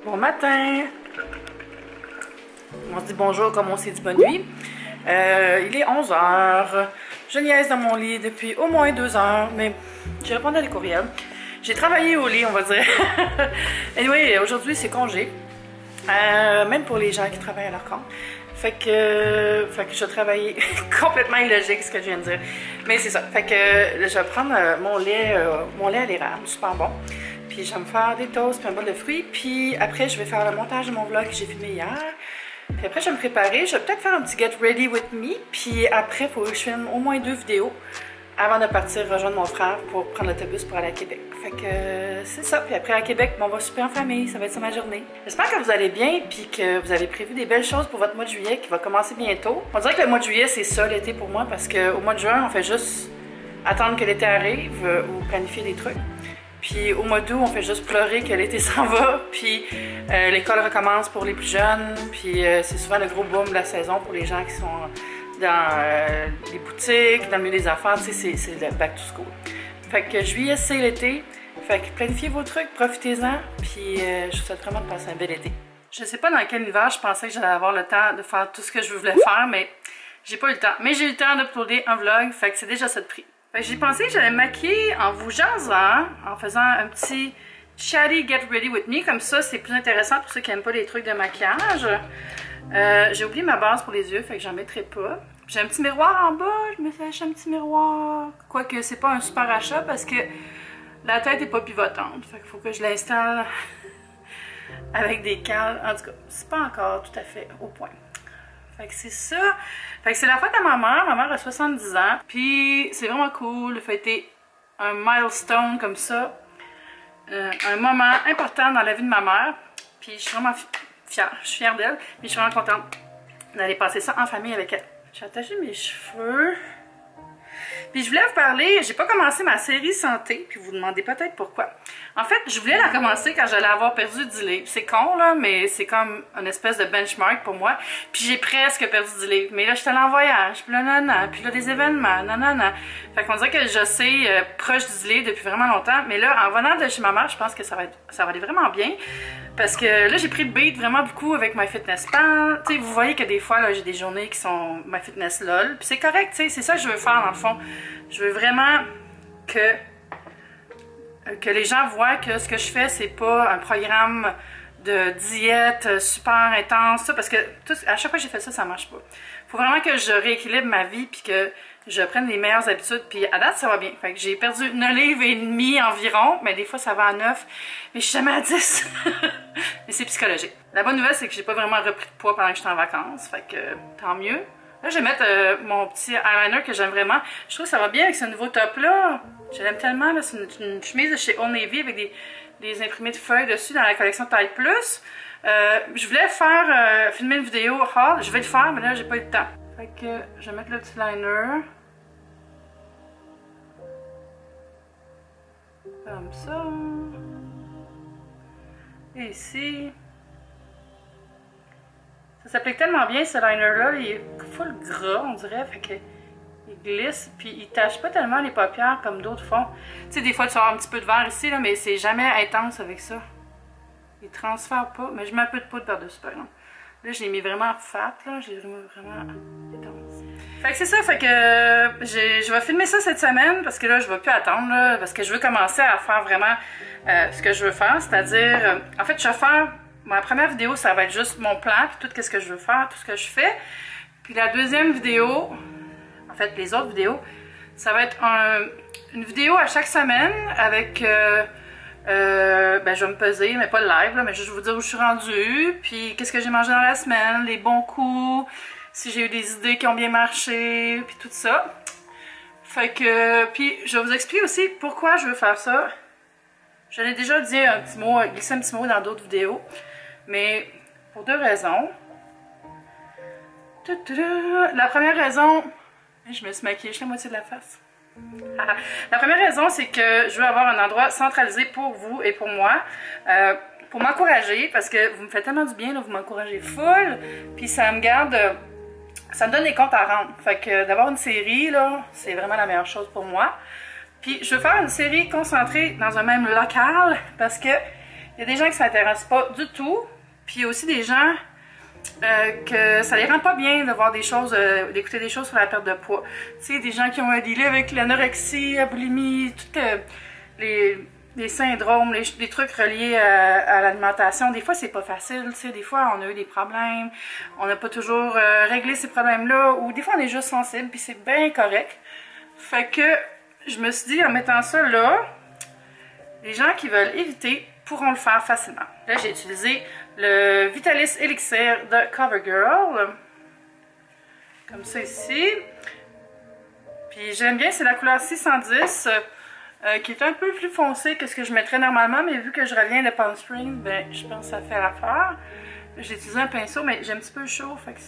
Bon matin! On se dit bonjour comme on s'est dit bonne nuit. Il est 11 h. Je niaise dans mon lit depuis au moins 2 heures, mais j'ai répondu à des courriels. J'ai travaillé au lit, on va dire. Anyway, aujourd'hui c'est congé. Même pour les gens qui travaillent à leur compte. Fait que je travaillais complètement illogique ce que je viens de dire. Mais c'est ça. Fait que je vais prendre mon lait à l'érable, super bon. Puis je vais me faire des toasts puis un bol de fruits. Puis après, je vais faire le montage de mon vlog que j'ai filmé hier. Puis après, je vais me préparer. Je vais peut-être faire un petit get ready with me. Puis après, il faut que je filme au moins 2 vidéos avant de partir rejoindre mon frère pour prendre l'autobus pour aller à Québec. Fait que c'est ça. Puis après à Québec, on va souper en famille. Ça va être ça ma journée. J'espère que vous allez bien puis que vous avez prévu des belles choses pour votre mois de juillet qui va commencer bientôt. On dirait que le mois de juillet, c'est ça l'été pour moi parce qu'au mois de juin, on fait juste attendre que l'été arrive ou planifier des trucs. Puis au mois d'août, on fait juste pleurer que l'été s'en va, puis l'école recommence pour les plus jeunes, puis c'est souvent le gros boom de la saison pour les gens qui sont dans les boutiques, dans le milieu des affaires, tu sais, c'est le back to school. Fait que juillet, c'est l'été, fait que planifiez vos trucs, profitez-en, puis je vous souhaite vraiment de passer un bel été. Je sais pas dans quel univers je pensais que j'allais avoir le temps de faire tout ce que je voulais faire, mais j'ai pas eu le temps. Mais j'ai eu le temps d'uploader un vlog, fait que c'est déjà ça de prix. J'ai pensé que j'allais me maquiller en vous jasant, en faisant un petit chatty get ready with me. Comme ça, c'est plus intéressant pour ceux qui n'aiment pas les trucs de maquillage. J'ai oublié ma base pour les yeux, fait que j'en mettrai pas. J'ai un petit miroir en bas, je me suis acheté un petit miroir. Quoique c'est pas un super achat parce que la tête est pas pivotante. Fait qu'il faut que je l'installe avec des cales. En tout cas, c'est pas encore tout à fait au point. Fait que c'est ça. Fait que c'est la fête à ma mère. Ma mère a 70 ans. Puis c'est vraiment cool de fêter un milestone comme ça. Un moment important dans la vie de ma mère. Puis je suis vraiment fière. Je suis fière d'elle. Puis je suis vraiment contente d'aller passer ça en famille avec elle. J'ai attaché mes cheveux. Puis je voulais vous parler, j'ai pas commencé ma série santé, puis vous vous demandez peut-être pourquoi. En fait, je voulais la commencer quand j'allais avoir perdu 10 livres. C'est con, là, mais c'est comme une espèce de benchmark pour moi. Puis j'ai presque perdu 10 livres. Mais là, j'étais allée en voyage, puis là, nanana, puis là, des événements, nanana. Fait qu'on dirait que je sais proche du 10 livres depuis vraiment longtemps. Mais là, en venant de chez ma mère, je pense que ça va aller vraiment bien. Parce que là, j'ai pris le beat vraiment beaucoup avec MyFitnessPal. Tu sais, vous voyez que des fois, là, j'ai des journées qui sont MyFitnessLol. Puis c'est correct, tu sais, c'est ça que je veux faire dans le fond. Je veux vraiment que les gens voient que ce que je fais, c'est pas un programme de diète super intense, ça, parce que à chaque fois que j'ai fait ça, ça marche pas. Faut vraiment que je rééquilibre ma vie puis que je prenne les meilleures habitudes, puis à date, ça va bien. Fait que j'ai perdu 9 livres et demi environ, mais des fois, ça va à 9, mais je suis jamais à 10. Mais c'est psychologique. La bonne nouvelle, c'est que j'ai pas vraiment repris de poids pendant que j'étais en vacances, fait que tant mieux. Là, je vais mettre mon petit eyeliner que j'aime vraiment. Je trouve que ça va bien avec ce nouveau top-là. Je l'aime tellement. C'est une chemise de chez Old Navy avec des imprimés de feuilles dessus dans la collection Taille Plus. Je voulais faire filmer une vidéo haul. Je vais le faire, mais là, j'ai pas eu le temps. Fait que je vais mettre le petit liner. Comme ça. Et ici. Ça s'applique tellement bien ce liner-là, il est full gras, on dirait, fait que il glisse, puis il tâche pas tellement les paupières comme d'autres font. Tu sais, des fois tu vas avoir un petit peu de vert ici, là, mais c'est jamais intense avec ça. Il transfère pas, mais je mets un peu de poudre par-dessus, par exemple. Là, je l'ai mis vraiment fat, là, j'ai vraiment intense. Fait que c'est ça, fait que je vais filmer ça cette semaine, parce que là, je vais plus attendre, là, parce que je veux commencer à faire vraiment ce que je veux faire, c'est-à-dire, en fait, je vais faire... Ma première vidéo, ça va être juste mon plan, puis tout ce que je veux faire, tout ce que je fais. Puis la deuxième vidéo, en fait les autres vidéos, ça va être une vidéo à chaque semaine avec, ben je vais me peser, mais pas le live, là, mais juste vous dire où je suis rendue, puis qu'est-ce que j'ai mangé dans la semaine, les bons coups, si j'ai eu des idées qui ont bien marché, puis tout ça. Fait que, puis je vais vous expliquer aussi pourquoi je veux faire ça. Je l'ai déjà dit un petit mot, glissé un petit mot dans d'autres vidéos. Mais pour 2 raisons. La première raison... Je me suis maquillée, je suis la moitié de la face. La première raison, c'est que je veux avoir un endroit centralisé pour vous et pour moi. Pour m'encourager, parce que vous me faites tellement du bien, là, vous m'encouragez full. Puis ça me garde... Ça me donne des comptes à rendre. Fait que d'avoir une série, là, c'est vraiment la meilleure chose pour moi. Puis je veux faire une série concentrée dans un même local, parce que... Il y a des gens qui s'intéressent pas du tout, puis il y a aussi des gens que ça les rend pas bien de voir des choses, d'écouter des choses sur la perte de poids. Tu sais, des gens qui ont un deal avec l'anorexie, la boulimie, tout les syndromes, les trucs reliés à l'alimentation. Des fois, c'est pas facile, tu sais, des fois, on a eu des problèmes, on n'a pas toujours réglé ces problèmes-là, ou des fois, on est juste sensible, puis c'est bien correct. Fait que je me suis dit, en mettant ça là, les gens qui veulent éviter pourront le faire facilement. Là, j'ai utilisé le Vitalis Elixir de CoverGirl, comme ça ici. Puis j'aime bien, c'est la couleur 610, qui est un peu plus foncée que ce que je mettrais normalement, mais vu que je reviens de Palm Springs, ben, je pense que ça fait l'affaire. J'ai utilisé un pinceau, mais j'ai un petit peu chaud, fait que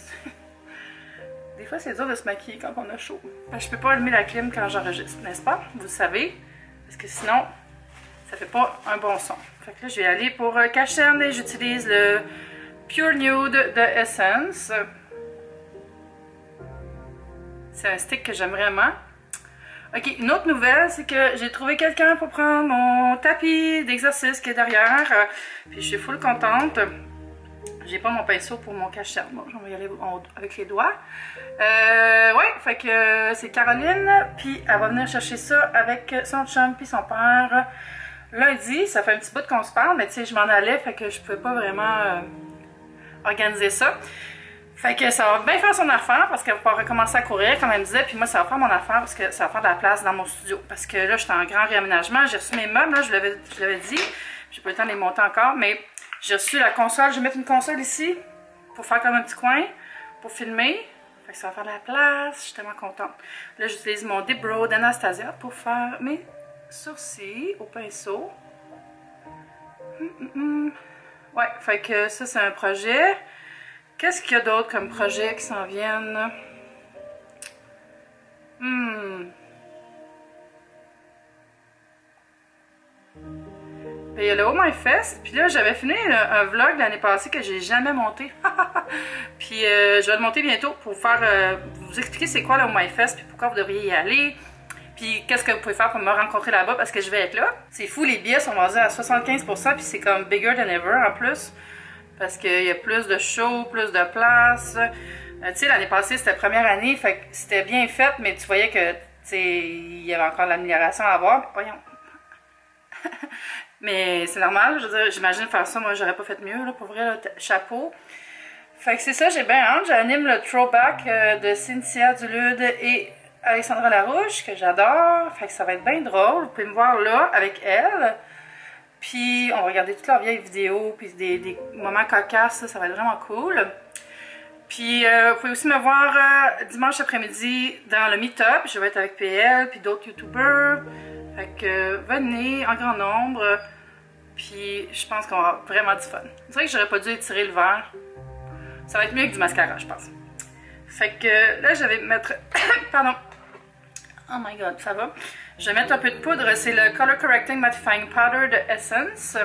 des fois, c'est dur de se maquiller quand on a chaud. Je peux pas allumer la clim quand j'enregistre, n'est-ce pas? Vous le savez, parce que sinon, ça fait pas un bon son. Fait que là, je vais aller pour Cachem et j'utilise le Pure Nude de Essence. C'est un stick que j'aime vraiment. Ok, une autre nouvelle, c'est que j'ai trouvé quelqu'un pour prendre mon tapis d'exercice qui est derrière. Puis je suis full contente. J'ai pas mon pinceau pour mon cache-cerne. Bon, je vais y aller avec les doigts. Ouais, fait que c'est Caroline. Puis elle va venir chercher ça avec son chum puis son père lundi. Ça fait un petit bout qu'on se parle, mais tu sais, je m'en allais, fait que je pouvais pas vraiment organiser ça. Fait que ça va bien faire son affaire parce qu'elle va pouvoir recommencer à courir, comme elle me disait. Puis moi, ça va faire mon affaire parce que ça va faire de la place dans mon studio. Parce que là, j'étais en grand réaménagement. J'ai reçu mes meubles, là, je l'avais dit. J'ai pas eu le temps de les monter encore, mais j'ai reçu la console. Je vais mettre une console ici pour faire comme un petit coin, pour filmer. Fait que ça va faire de la place. Je suis tellement contente. Là, j'utilise mon Deep Brow d'Anastasia pour faire mes sourcils au pinceau. Ouais, fait que ça, c'est un projet. Qu'est-ce qu'il y a d'autre comme projet qui s'en viennent? Ben, il y a le Oh My Fest, puis là j'avais fini un vlog l'année passée que j'ai jamais monté. Puis je vais le monter bientôt pour vous expliquer c'est quoi le Oh My Fest, puis pourquoi vous devriez y aller, puis qu'est-ce que vous pouvez faire pour me rencontrer là-bas parce que je vais être là. C'est fou, les billets sont vendus à 75%, puis c'est comme bigger than ever en plus. Parce qu'il y a plus de shows, plus de places. Tu sais, l'année passée, c'était la première année, fait que c'était bien fait, mais tu voyais que, tu sais, il y avait encore de l'amélioration à avoir. Voyons. Mais c'est normal, je veux dire, j'imagine faire ça, moi, j'aurais pas fait mieux, là, pour vrai, là, chapeau. Fait que c'est ça, j'ai bien hâte. J'anime le throwback de Cynthia Dulude et Alexandra Larouche, que j'adore. Fait que ça va être bien drôle. Vous pouvez me voir là, avec elle. Puis on va regarder toutes leurs vieilles vidéos, puis des moments cocasses, ça va être vraiment cool. Puis vous pouvez aussi me voir dimanche après-midi dans le Meetup. Je vais être avec PL, puis d'autres YouTubers. Fait que venez en grand nombre. Puis je pense qu'on va avoir vraiment du fun. C'est vrai que j'aurais pas dû étirer le verre. Ça va être mieux que du mascara, je pense. Fait que là, je vais mettre... Pardon. Oh my god, ça va. Je vais mettre un peu de poudre, c'est le Color Correcting Mattifying Powder de Essence.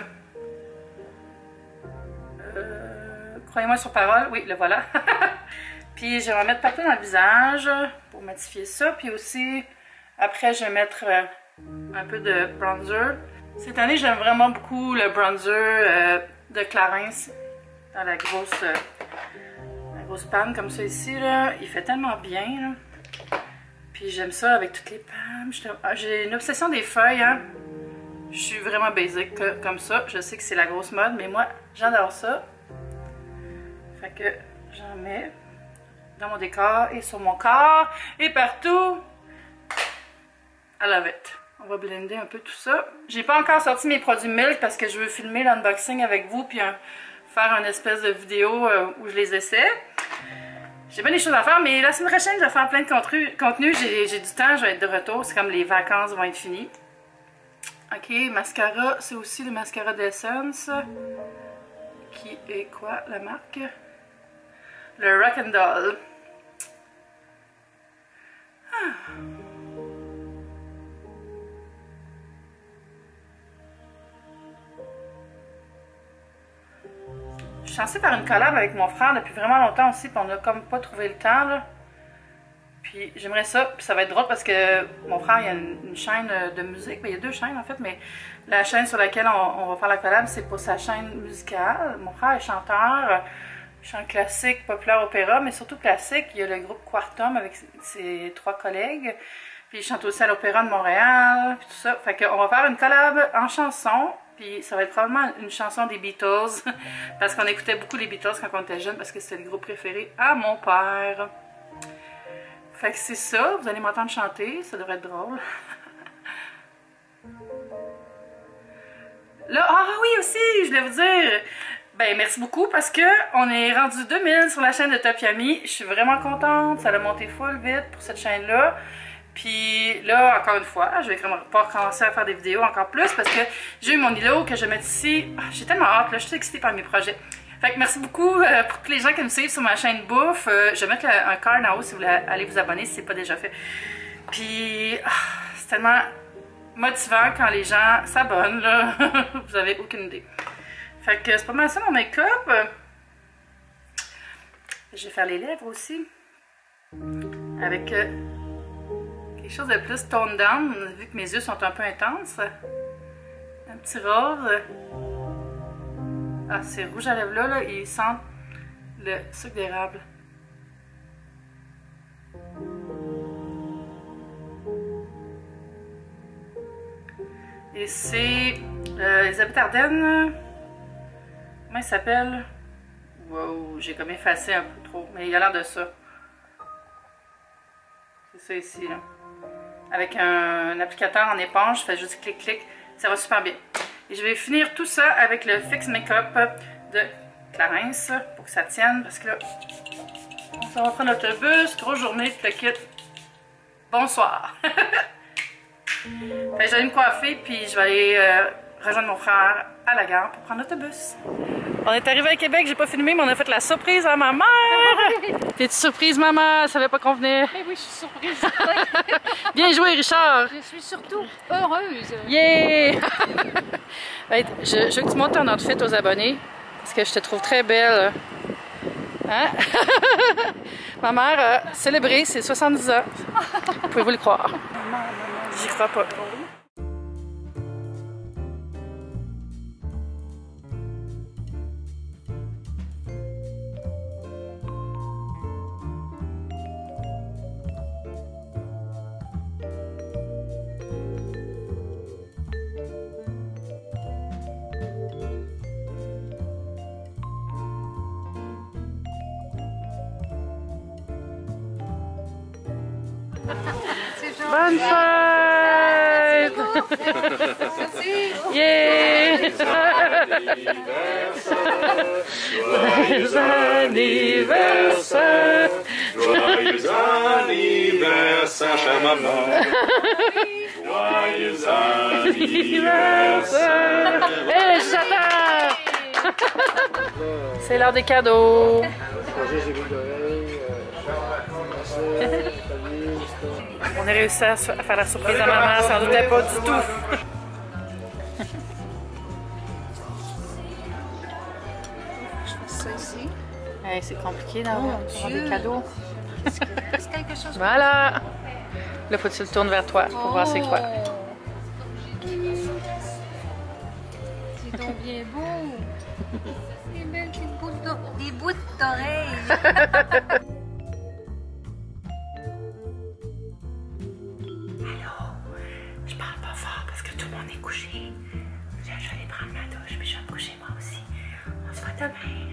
Croyez-moi sur parole, oui, le voilà. Puis je vais en mettre partout dans le visage pour matifier ça. Puis aussi, après, je vais mettre un peu de bronzer. Cette année, j'aime vraiment beaucoup le bronzer de Clarins dans la grosse panne comme ça ici, là. Il fait tellement bien, là. Puis j'aime ça avec toutes les pommes. J'ai une obsession des feuilles, hein. Je suis vraiment basic comme ça. Je sais que c'est la grosse mode, mais moi, j'adore ça. Fait que j'en mets dans mon décor et sur mon corps et partout. I love it. On va blender un peu tout ça. J'ai pas encore sorti mes produits Milk parce que je veux filmer l'unboxing avec vous puis faire une espèce de vidéo où je les essaie. J'ai bien des choses à faire, mais la semaine prochaine, je vais faire plein de contenu. J'ai du temps, je vais être de retour. C'est comme les vacances vont être finies. Ok, mascara. C'est aussi le mascara d'Essence. Qui est quoi, la marque? Le Rock'n'Doll. Je suis censée faire une collab avec mon frère depuis vraiment longtemps aussi, puis on n'a comme pas trouvé le temps, là. Puis j'aimerais ça, puis ça va être drôle parce que mon frère, il a une chaîne de musique, mais il y a 2 chaînes en fait, mais la chaîne sur laquelle on va faire la collab, c'est pour sa chaîne musicale. Mon frère est chanteur, chant classique, populaire, opéra, mais surtout classique. Il y a le groupe Quartum avec ses 3 collègues, puis il chante aussi à l'Opéra de Montréal, puis tout ça. Fait qu'on va faire une collab en chanson, puis ça va être probablement une chanson des Beatles, parce qu'on écoutait beaucoup les Beatles quand on était jeune, parce que c'était le groupe préféré à mon père. Fait que c'est ça, vous allez m'entendre chanter, ça devrait être drôle. Là, ah oui aussi, je voulais vous dire, ben merci beaucoup parce que on est rendu 2000 sur la chaîne de Top Yummy. Je suis vraiment contente, ça a monté full vite pour cette chaîne-là. Puis là, encore une fois, je vais pas recommencer à faire des vidéos encore plus parce que j'ai eu mon îlot que je vais mettre ici. J'ai tellement hâte, là, je suis excitée par mes projets. Fait que merci beaucoup pour tous les gens qui me suivent sur ma chaîne bouffe. Je vais mettre un card en haut si vous voulez aller vous abonner si c'est pas déjà fait. Puis c'est tellement motivant quand les gens s'abonnent, là. Vous avez aucune idée. Fait que c'est pas mal ça mon make-up. Je vais faire les lèvres aussi. Avec quelque chose de plus toned down, vu que mes yeux sont un peu intenses. Un petit rose. Ah, ces rouges à lèvres là, ils sentent le sucre d'érable. Et c'est Elisabeth Ardennes. Comment il s'appelle? Wow, j'ai comme effacé un peu trop, mais il a l'air de ça. C'est ça ici, là. Avec un applicateur en éponge, je fais juste clic-clic, ça va super bien. Et je vais finir tout ça avec le Fix Make-up de Clarence pour que ça tienne, parce que là, on va prendre l'autobus, grosse journée, tout le kit. Bonsoir! Je vais aller me coiffer, puis je vais aller rejoindre mon frère à la gare pour prendre l'autobus. On est arrivé à Québec, j'ai pas filmé, mais on a fait la surprise à ma mère! T'es-tu surprise, maman? Elle savait pas qu'on venait? Mais oui, je suis surprise. Bien joué, Richard! Je suis surtout heureuse. Yeah! Je veux que tu montres ton outfit aux abonnés, parce que je te trouve très belle. Hein? Ma mère a célébré ses 70 ans. Pouvez-vous le croire? J'y crois pas. Bonne fête! Yeah! Joyeux anniversaire! Joyeux anniversaire, chère maman! Joyeux anniversaire! Hé, j'attends! C'est l'heure des cadeaux! On a réussi à faire la surprise à maman, elle s'en doutait pas du tout. Je fais ça ici. Hey, c'est compliqué d'avoir des cadeaux. Est-ce quelque chose? Voilà! Là, faut que tu le tournes vers toi pour voir c'est quoi. C'est donc bien beau. Des belles petites bouts d'oreilles. Je parle pas fort parce que tout le monde est couché. Je vais aller prendre ma douche puis je vais me coucher moi aussi. On se voit demain.